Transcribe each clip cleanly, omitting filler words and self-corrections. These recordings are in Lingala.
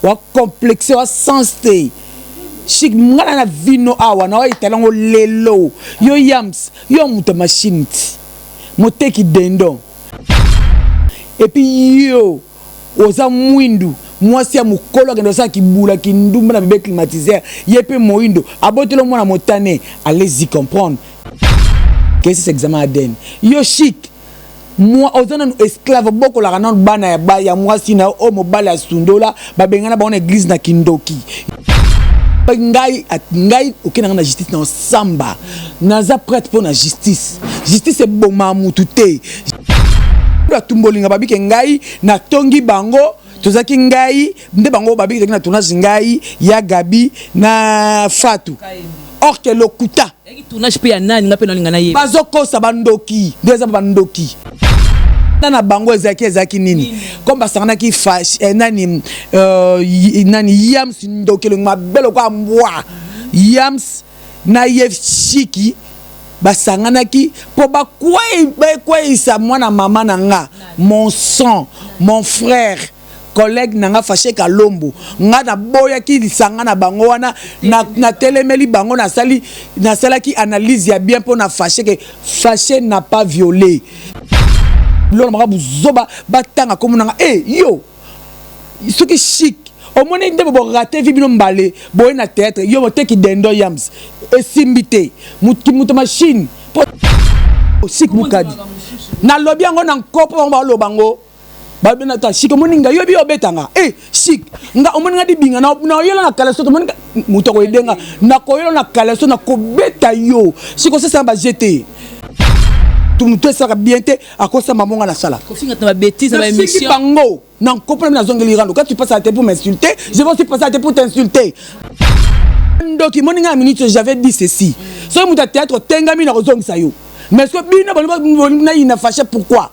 wa complexé wa sensé chic ngana na vino awa na wa italango lelo yo yams yo muta machine moteki dendo et puis yo oza mwindu mwasi ya mukolo akende osa kibula kindumba na bébé climatiseur yepe moindo abotelo mwana motane allez-y comprendre que c'est examen ADN yo chic moi ozana esclave boko la kanon bana ya mwasi na o mobala sundola babengana ba on église na kindoki ngai okena na justice na samba naza prêtre pour la justice justice est boma mutute la tumbolinga babike ngai na tongi bango tozaki ngai nde bango babiki na tournage ngai ya Gabi na Fatou or que lokuta tournage pe ya nani ngape na linga na ye bazokosa bandoki ndeza bandoki na bango ezaki nini comme basangana ki nani yams ndokelo mabelo kwa mbwa yams na yefshiki basangana ki po bakwa isa mwana mama nanga mon sang mon frère collègue nanga fâché Kalombo nga na boya ki lisangana bango wana na telemeli bango na sala ki analyse ya bien pour na fâché que fâché n'a pas violé lolo maka buzoba batanga komunanga yo soki chic au moins ndé bo raté vi bino mbale boy na théâtre yo moteki dendo yams esimbité mutu machine chic mukadi na lobby yango na nkopo ba lo bango ba bena ta chic moninga yo bi obetanga chic nga omoninga di binga na yo na kala so moninga mutu ko edenga na ko yo na kala so na ko beta yo chic ko ça ba jeter tout ça bien à cause de maman na sala. Kofinga ta bêtise na émission. Bango, non comprendre na zongeli rando. Quand tu passes à te pour m'insulter, je vais aussi passer à te pour t'insulter. Donc moninga minute j'avais dit ceci. So muta théâtre tengami na zong sayo. Mais ce bino na ina fâché pourquoi?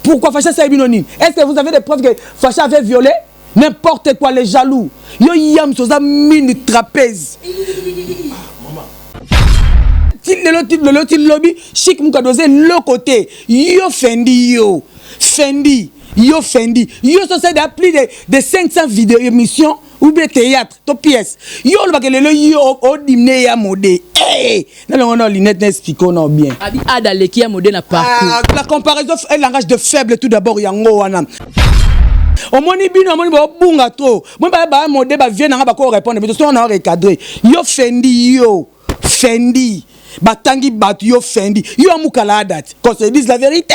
Pourquoi fâché ça binoni? Est-ce que vous avez des preuves que fâché avait violé? N'importe quoi les jaloux. Yo yam soza mini trapèze. Le lobby chic mukadose le côté yo fendi yo so c'est d'appli de 500 vidéos émissions ou bien théâtre to pièce yo le bakele yo o dimne ya modé na longo linette n'explique non bien abi adale ki ya modé na parcours la comparaison est langage de faible tout d'abord yango wana omoni bino omoni ba bunga trop moi ba modé ba vient nga ba ko répondre mais so on a recadré yo fendi batangi batu yo fendi yo amukala date qu'on se dise la vérité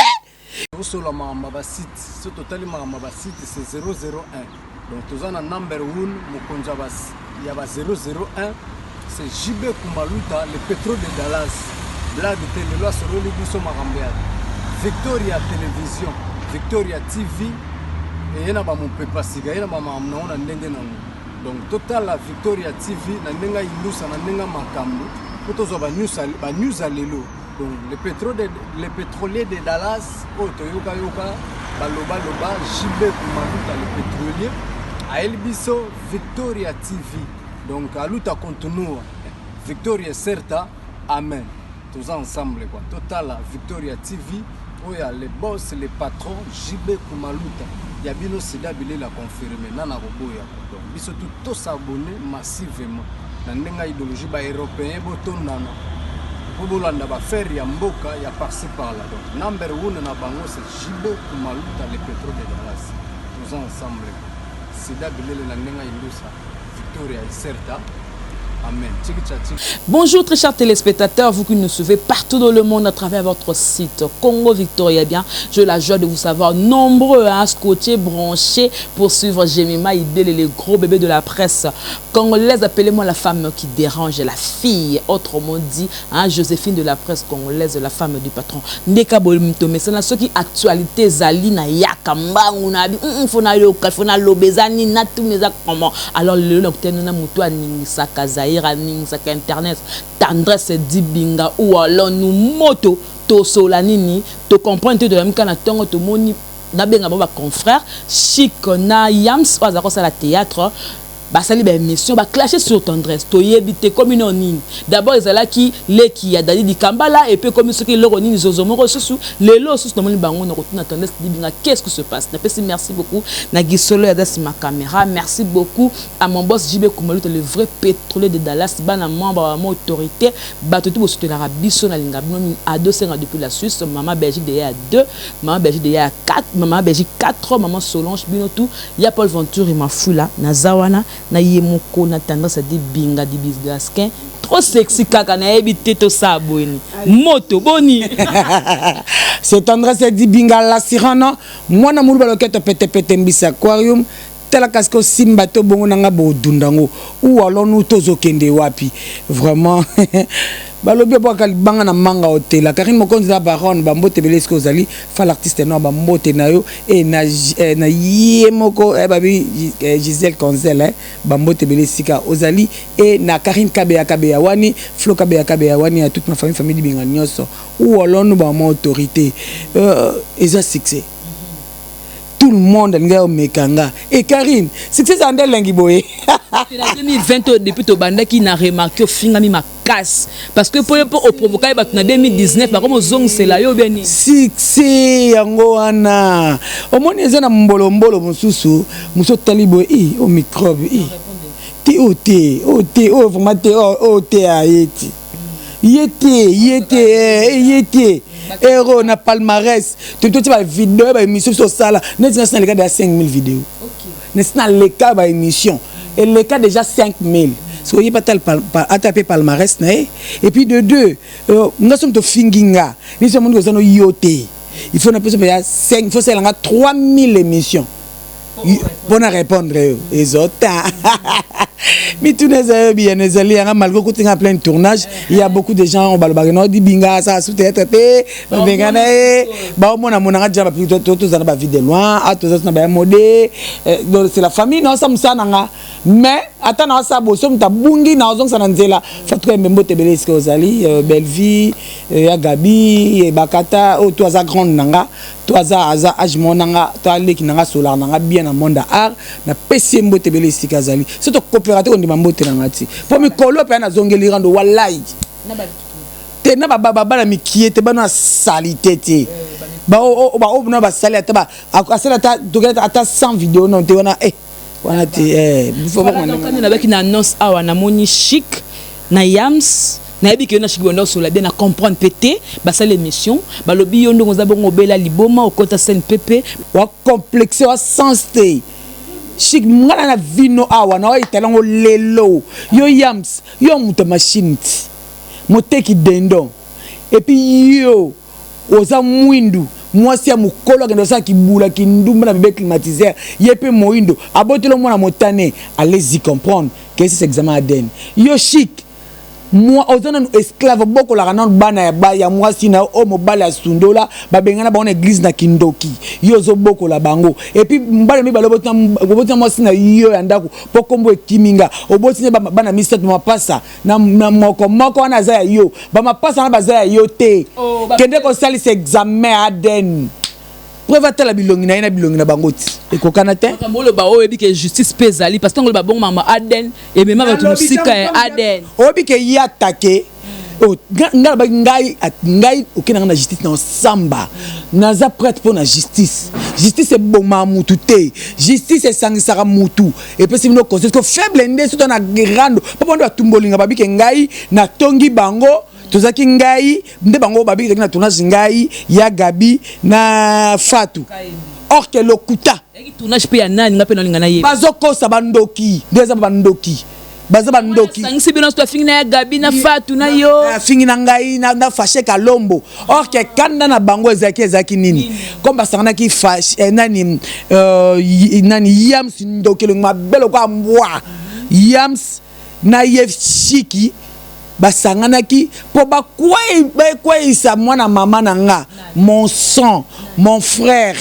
sur la mamba site ce total mamba site c'est 001 donc tous en number 1 mokonza bas il y a 001 c'est JB Kumaluta le pétrole de Dallas blague de télé loi sur le biso marambia Victoria télévision Victoria TV et yana ba mon pepa siga yana ba mamna ona ndenge na donc total la Victoria TV na ndenga ilusa na ndenga makambo news à l'élo. Donc le pétrolier de Dallas, Toyoka Yoka, Baloba, JB Kumaluta, le pétrolier, à Elbiso, Victoria TV. Donc à Luta continue, Victoria Certa, Amen. Tous ensemble, quoi. Total, Victoria TV, où il y a les boss, les patrons, JB Kumaluta. Il y a bien aussi d'habiller la confirmer, Nana Roboya. Donc ils sont tous abonnés massivement. Ndenga idéologie ba européen botondana bobolanda ba faire ya mboka ya par-ci par-là donc number 1 na bango c'est JB Kumaluta le pétrole de Dallas tous ensemble c'est d'abelele na ndenga ilusa Victoria Certa. Amen. Bonjour très chers téléspectateurs, vous qui nous suivez partout dans le monde à travers votre site Congo Victoria. Bien, j'ai la joie de vous savoir nombreux à scotcher, branchés pour suivre Jemima Idel et les gros bébés de la presse congolaise. Appelez-moi la femme qui dérange, la fille, autrement dit, Joséphine de la presse congolaise, la femme du patron. Ndeka Bolmtome, c'est ceux qui actualité Zalina Yakamba, on a dit, fona lobezani, na tout mes comment. Alors le nocturne na mutua ni sakaza internet tendresse dibinga ou alors nous moto to solanini to comprendre de même kana tongo to moni na benga ba confrère chic na yams pas à la théâtre basali ba émission ba clasher sur tendresse toyebite comme une onine d'abord ezala qui les qui a dali di kambala et puis comme ce qui leur onine zozomo ressources les lots sous nomoni bango na retourna tendresse dibinga qu'est-ce que se passe na pesi merci beaucoup na gisolo ya dasi ma caméra merci beaucoup à mon boss JB Kumaluta le vrai pétrolier de Dallas bana membre à mon autorité bato tout soutenir biso na linga bino à 200 depuis la Suisse maman Belgique de à 2 maman Belgique de à 4 maman Belgique 4 maman Solange bino tout ya Paul Venture et ma foula na zawana na yemoko na tendance à dire binga di bisgaskin trop sexy kaka na ebité to saboni moto boni c'est tendresse dit binga la sirana moi na mulu baloketo pete mbisa aquarium tela kasko simba to bongo nanga bodundango ou alors nous tozo kende wapi vraiment balobi boka banga na manga hôtel Karine Mokonzi la baronne bambote belesko zali fa l'artiste no bambote na yo et na yemoko babi Gisèle Konzel bambote belesika ozali et na Karine Kabeya wani Flo Kabeya wani à toute ma famille binga nyoso ou alors nous ba autorité eza succès tout le monde nga mekanga et Karine succès ande lengi boye en 2020 depuis to banda qui n'a remarqué fingami ma casse parce que pour provoquer ba na 2019 ba comme zong c'est là yo beni succès yango wana omoni eza na mbolo mususu talibo o microbe ti vraiment te ayeti yete héros na palmarès tout ba vidéo ba émission sur ça là net na le cas de 5000 vidéos net na le cas ba émission et le cas déjà 5000 so y pas tel attaper palmarès et puis de deux nous sommes to finginga nous sommes nous no yoté il faut na peut 5 il faut c'est 3000 émissions pour répondre les autres mais tout les bien les alliés malgré que tu as plein de tournage il y a beaucoup de gens on balbagno di binga ça sous tête binga ba mona déjà plutôt tous dans ba vie de loin à tous na ba modé c'est la famille non ça nanga mais attends ça bo som ta bungi na ozong ça nzela faut membo tebele ce que ozali belle vie ya Gabi et Bakata o toi za grande nanga toi za âge monanga toi leki nanga solar nanga bien na monde art na pesi mbote bele sikazali c'est to coopérateur on dit mbote nanga ti pour mi kolo pe na zongeli rando wallahi te na baba na mikiete bana salité te ba o na ba sali ata ba asala ta dogeta ata 100 vidéos non te wana wana te il faut pas qu'on avec une annonce awa na moni chic na yams na yebi ke na chic bonheur sur la bien à comprendre pété ba ça l'émission ba lobi yondo ngoza bongo bela liboma au kota scène pépé wa complexé wa sensé chic ngana na vino awa na itelango lelo yo yams yo muto machine moteki dendo et puis yo oza mwindu mwasi ya mukolo akende osa kibula kindumba na bébé climatiseur yepe moindo abotelo mwana motane allez-y comprendre que c'est examen ADN yo chic moi ozana esclave boko la kanon bana ya mwasi na o mobala ya sundola babengana ba on église na kindoki yo zo boko la bango et puis mbala mi balobota mwasi na yo ya ndako pokombo ekiminga oboti bana misat mapasa na moko wana za yo ba mapasa na baza yo te kende ko sali ce examen ADN preuve la bilongi na bilongi na bangoti ekokana te ngolo ba o ebi ke justice pezali parce que ngolo ba bon mama ADN et même ba tout sika ADN obi ke y attaquer ngai okena na justice na samba naza prêtre pour la justice c'est bon mamutu te justice est sangisaka mutu et puis c'est no conseil que faible ndé surtout na grande papa ndo atumbolinga babi ke ngai na tongi bango tozaki ngai nde bango babi na tournage ngai ya Gabi na Fatou or que lokuta tournage pe ya nani ngape na linga na ye bazoko sabandoki ndeza bandoki baza bandoki sangisi bino sto fingi na Gabi na Fatou na yo fingi na ngai na fâché Kalombo or que kanda na bango ezaki nini comme basangana ki fâché nani yams ndokelo mabelo kwa mbwa yams na yefchiki basanganaki po bakwaisa mwana mama nanga mon sang mon frère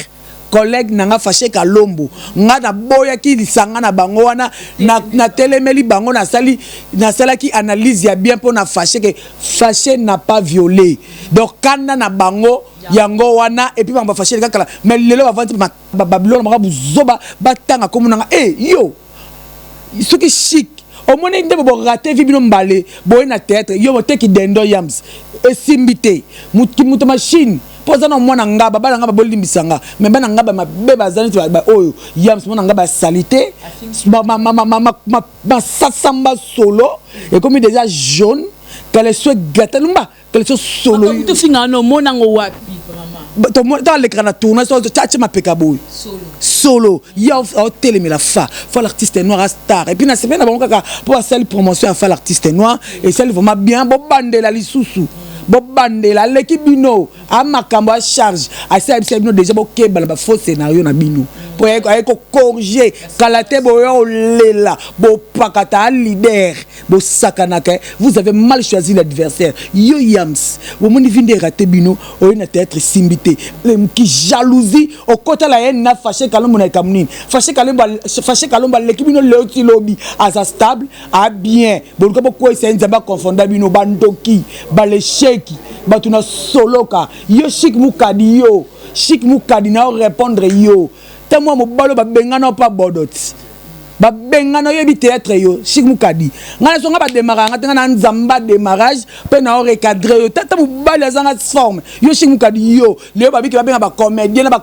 collègue nanga fâché Kalombo nga na boya ki lisanga na bango wana na telemeli bango na sala ki analyse ya bien pour na fâché que fâché n'a pas violé donc kanda na bango yango wana et puis ba fâché kaka mais lelo avant babylone maka buzoba batanga comme nanga yo ce qui chic au moins nde bo raté vi bino mbale boye na théâtre yo moteki dendo yams esimbité mutu machine poza na mwana ngaba bana ngaba bolimbisanga mais bana ngaba mabe bazani ba oyo yams mwana ngaba salité ma sasamba solo et comme déjà jaune qu'elle soit gâtée numba qu'elle soit solo tu finga no monango wapi maman dans l'écran à tourner sur tchatche ma pekabo solo ya au télé mais la faut l'artiste noir à star et puis na semaine bon kaka pour faire promotion à faire l'artiste noir et celle vraiment bien bo bande la lisusu bo bande la l'équipe bino a makambo à charge à ça bino déjà bo kebala ba faux scénario na bino pour eko corriger kalate bo yo lela bo pakata leader bo sakanaka vous avez mal choisi l'adversaire yo yams bo moni vinde raté bino o na théâtre simbité le qui jalousie au côté la haine na fâché kalombo na kamnine fâché kalombo l'équipe bino le lobby à sa stable à bien bo ko c'est nzamba confondre bino bandoki ba le batu na soloka yo Chic Mukadi na répondre yo te moi mo balo ba bengana pa bodot ba bengana yo bi théâtre yo Chic Mukadi ngana songa ba démarrage ngata na nzamba démarrage pe na recadrer yo tata mo balo azanga forme yo Chic Mukadi yo le ba bi ba benga ba comédien ba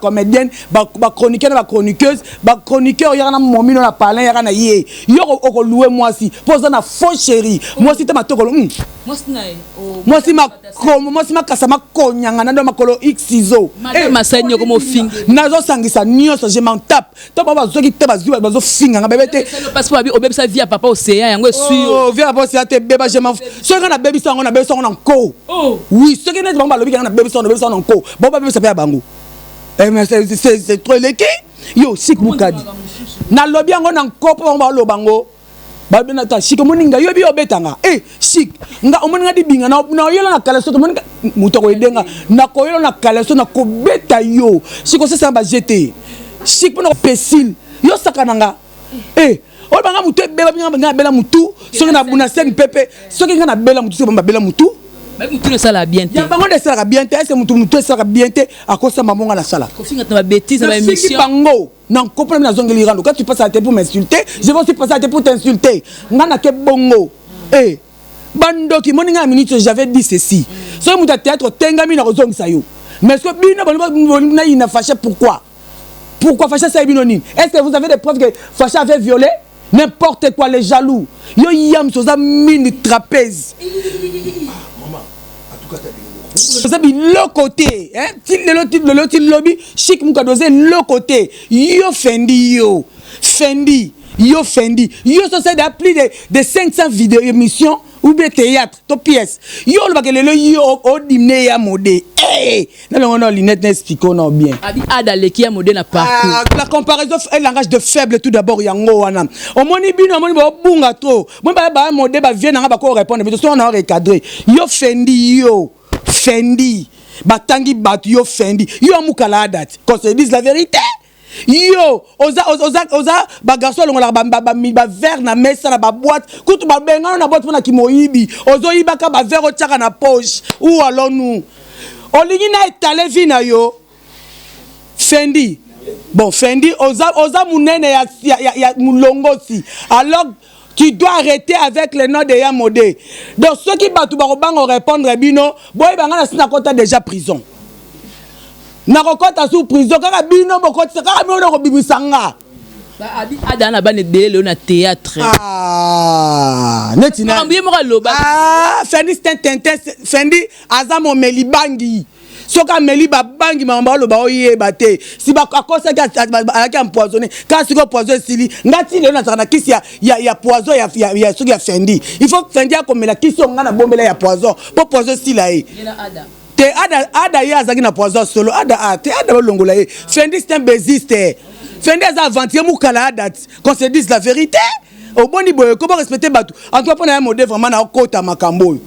chroniqueur na ba chroniqueuse ba chroniqueur ya na momino na parler ya na ye yo ko louer moi si poza na faux chéri moi si te matoko moi si ma kasama konyanga na ndo makolo xizo et masanyo comme fing nazo sangisa nyonso je m'en tape to baba zoki te bazuwa bazo finga nga bébé te le passeport abi obebisa via papa océan yango suis oh via papa océan te beba je m'en so nga na baby sango na baby sango na nko oui so nga na balobi nga na baby sango na nko bo baby sa pa bango mais c'est trop léké yo Chic Mukadi na lobi yango na nko po ba lo bango ba bena ta Chic moninga yo bi obetanga Chic nga omoninga di binga na yela na kala soto moninga muto ko edenga na ko yela na kala soto na ko beta yo Chic ko ça ba jeter Chic pour pécile yo sakananga o banga muto beba binga bela mutu so na buna sen pepe so nga na bela mutu so ba bela mutu ba mutu le sala bien te ya bango de sala bien te c'est mutu sala bien te akosa mamonga na sala ko finga ta bêtise na émission bango non comprendre na zongeli rando quand tu passes à te pour m'insulter je vais aussi passer à te pour t'insulter ngana ke bongo bandoki moninga minute j'avais dit ceci so muta théâtre tengami na kozongisa yo mais ce que bino na ina fâché pourquoi fâché ça binoni est-ce que vous avez des preuves que fâché avait violé n'importe quoi les jaloux yo yam soza mini trapèze maman en tout cas ça bi le côté le lobby Chic Mukadi le côté yo Fendi yo so c'est d'appli de 500 vidéos émissions ou bien théâtre to pièce yo le bakele yo o dimne ya modé na le on linette n'explique non bien abi adale qui a modé na parcours la comparaison est langage de faible tout d'abord yango wana o moni bino moni ba bunga trop mo ba modé ba vient na ba ko répondre mais so on a recadrer yo Fendi batangi batu yo Fendi yo mukala date qu'on se dise la vérité yo oza ba garçon longola ba verre na mesa na ba boîte kutu ba benga na boîte na kimoyibi ozo yibaka ba verre o tchaka na poche ou alors nous olingi na étaler vie na yo Fendi bon Fendi oza munene ya mulongosi alors tu dois arrêter avec le nom de Yamodé. Donc ceux qui battent au répondre bino, boy bangana sina kota déjà prison. Na kota sous prison kaka bino bokota kaka bino ko bibisanga. Ba abi adana ba ne dele na théâtre. Netina. Ambiye mo loba. Fendi Fendi azamo melibangi. Soka meli ba bangi mamba lo ba oyeba te si ba akosa ka empoisonné ka siko poison sili ngati le na tsana kisi ya poison ya soki ya Fendi il faut Fendi akomela kisi onga na bombela ya poison po poison sila te ada ya azaki na poison solo ada longola Fendi c'est un bésiste Fendi a aventuré mukala date qu'on se dise la vérité au boni boy comment respecter batu en toi pour na modèle vraiment na kota makambo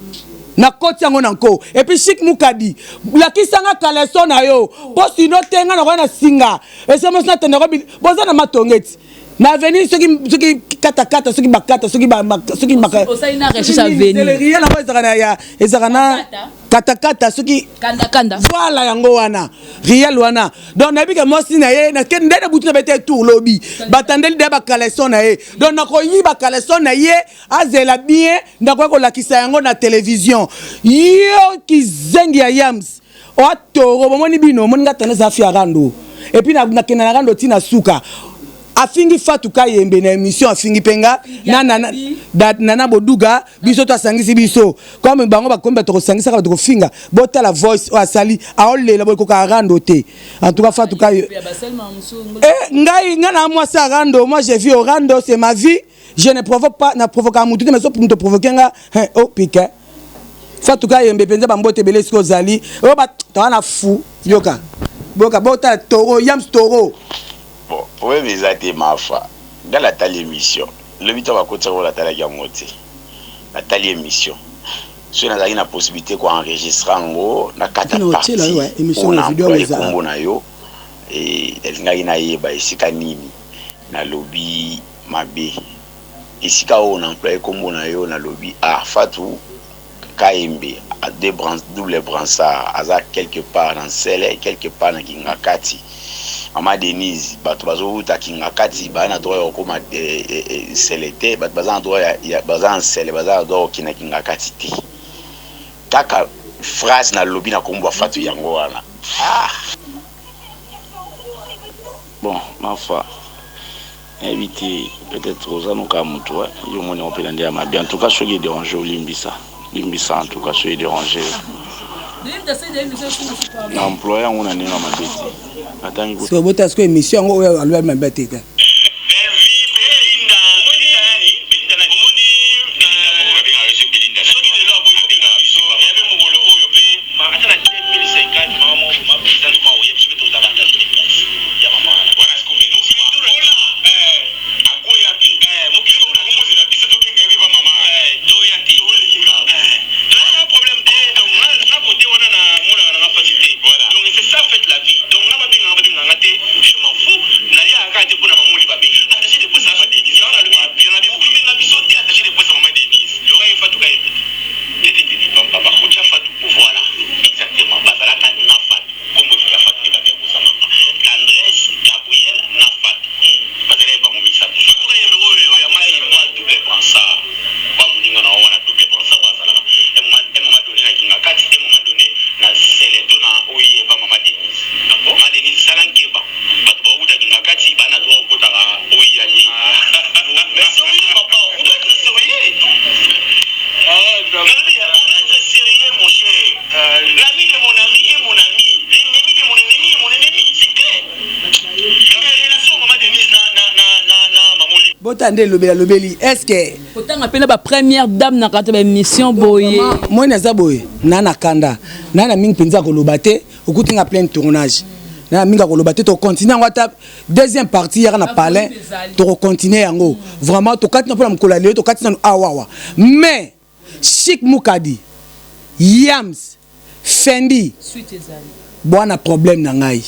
na koti yango nanko et puis Chic Mukadi la kisanga kaleso na yo po sino tenga na na singa et c'est moi na tenero boza na matongeti na venir ceux qui kata kata soki bakata soki ça ina recherche à venir réel en ya ezakana kata kata soki kanda voilà yango wana réel wana donc na bika mosi na ye na ken ndena butu na bete tour lobby batandeli de ba kaleson na ye donc na koyi ba kaleson na ye azela bien ndako ko lakisa yango na télévision yo kizengi ya Yams o toro bomoni bino moni ngata za fi arando et puis na kena rando tina suka afingi Fatou Kayembe na émission afingi penga nana boduga biso to asangisi biso comme bango bakomba to sangisa ka to finga bota la voice o asali aolela boliko ka rando te en tout cas Fatou Kayembe ngai ngana moi ça rando moi j'ai vu au rando c'est ma vie je ne provoque pas na provoquer mutu mais so pour te provoquer nga oh pique Fatou Kayembe penza bambote belé siko zali o ba tana fou yoka boka bota toro Yams toro. Bon, oui, mais ça a été ma foi. Dans la telle émission, le 8 va côté la telle gamote. La telle émission. Si on a une possibilité qu'on enregistre en haut, na kata partie. On a employé combo na yo et elle n'a pas ici kanini na lobby mabe. Ici ka on a employé combo na yo na lobby a Fatou Kayembe à deux branches double bransard à quelque part dans celle quelque part dans Kingakati. Mama Denise bato bazovuta Kingakati bana droit ya koma selete bato bazana droit ya bazana sele bazana droit kina Kingakati te kaka phrase na lobby na kombo Fatou yango wana bon ma foi éviter peut-être aux anos comme toi yo moni on peut l'andi à ma bien en tout cas soyez dérangé au limbisa en tout cas soyez dérangé l'employé on a né dans ma bête attends ce que vous avez émission on a lui même bête est-ce que autant appeler la première dame dans la émission boye moi naza boye nana kanda nana ming penza ko lobate okutinga plein tournage nana minga ko lobate to continuer ngata deuxième partie ya na parler to continuer yango vraiment to katina pour mkola leo to katina awawa mais Chic Mukadi Yams Fendi suite ezali bwana problème na ngai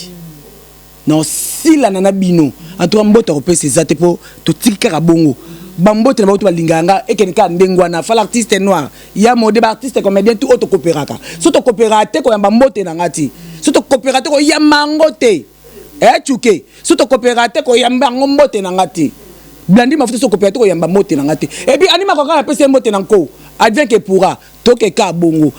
non si la nana bino antoa mboto ko pesa zate po to tikaka bongo bambote na bato balinganga ekenika ndengwana fa l'artiste noir ya mode ba artiste comédien tout auto coopéraka soto coopérate ko yamba mbote na ngati soto coopérate ko yamba ngote chuke soto coopérate ko yamba ngombote na ngati blandi mafuta so coopérate ko yamba mbote na ngati et puis anima ko ka pesa mbote na nko advient que pourra toke ka bongo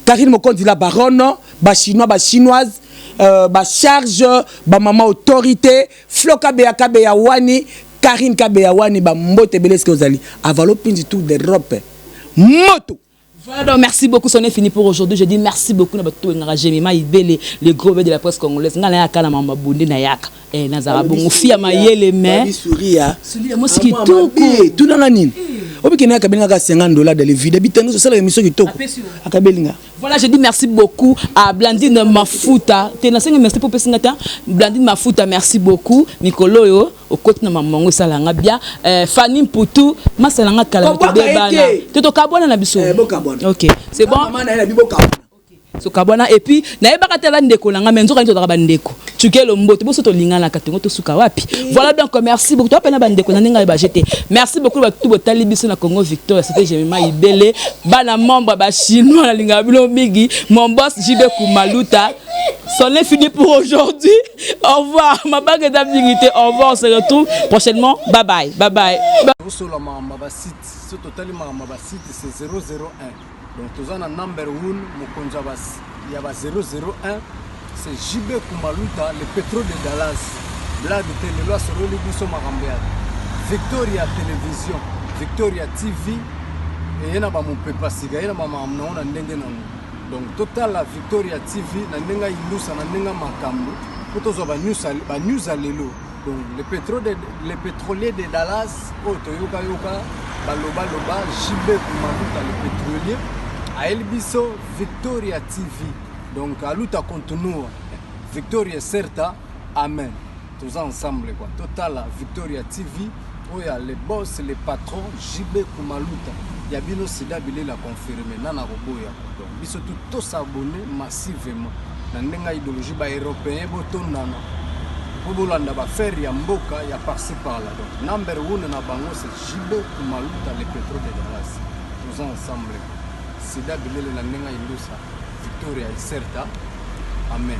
Karine Mokondi la baronne ba chinois ba chinoise ba charge ba maman autorité Floka Beakabe ya wani Karine Kabeya wani ba mbote beleske ozali avalo pinzi tout d'Europe moto. Voilà, donc merci beaucoup, c'en est fini pour aujourd'hui. Je dis merci beaucoup à tout Jémima Ibele, le gros de la presse congolaise. Ngala ya kana mama bunde na yaka. Nazara bongo fia mayele mais souria. Souria mosquito tout dans la nine. Obi na kabelinga ka $50 de vide. Bitano so sala émission kitoko. Akabelinga. Voilà, je dis merci beaucoup à Blandine Mafuta. Tena senga merci pour pesingata. Blandine Mafuta, merci beaucoup. Mikolo yo au côté na mamango salanga bien. Fanny Mputu, ma salanga kala to bebana. Toto kabona na biso. Boka bona. OK, c'est bon. Maman na bibo kabona. So kabona et puis na yebaka tela ndeko nanga menzo kanito daka bandeko. Tuke lo mbote boso to lingana katongo to suka wapi. Voilà donc merci beaucoup. Toi pena bandeko na ninga ba jeter. Merci beaucoup ba tout botali biso na Congo Victor. C'était Jemima Ibele. Bana membre ba chinois na linga bilo migi. Mon boss JB Kumaluta. C'en est fini pour aujourd'hui. Au revoir. Ma bague d'amitié. Au revoir. On se retrouve prochainement. Bye bye. Bye bye. Sur la mamba site, ce total mamba site c'est 001. Donc tous en number 1 Mokonja bas. Il y a 001. C'est JB Kumaluta, le pétrole de Dallas. Blague de télé, loi sur le biso marambéa. Victoria Télévision, Victoria TV. Et il y a mon papa siga, il y a ma maman na ndenge na. Donc total la Victoria TV na ndenga ilusa na ndenga makambo. Potozo ba news alelo. Donc les pétroliers de Dallas, Toyoka Yoka, Baloba Loba, JB Kumaluta le pétrolier, à Elbiso Victoria TV. Donc à Luta continue, Victoria Certa, Amen. Tous ensemble quoi. Total Victoria TV, où il y a les boss, les patrons, JB Kumaluta. Il y a bien aussi d'habiller la confirmer, Nana Roboya. Donc ils sont tous s'abonner massivement. Dans l'idéologie européenne, Botondana. Bobolanda ba faire ya mboka ya par-ci par-là. Donc number 1 na bango c'est JB Kumaluta le pétrole de Dallas. Tous ensemble. C'est d'habiller la nenga ilusa. Victoria Certa. Amen.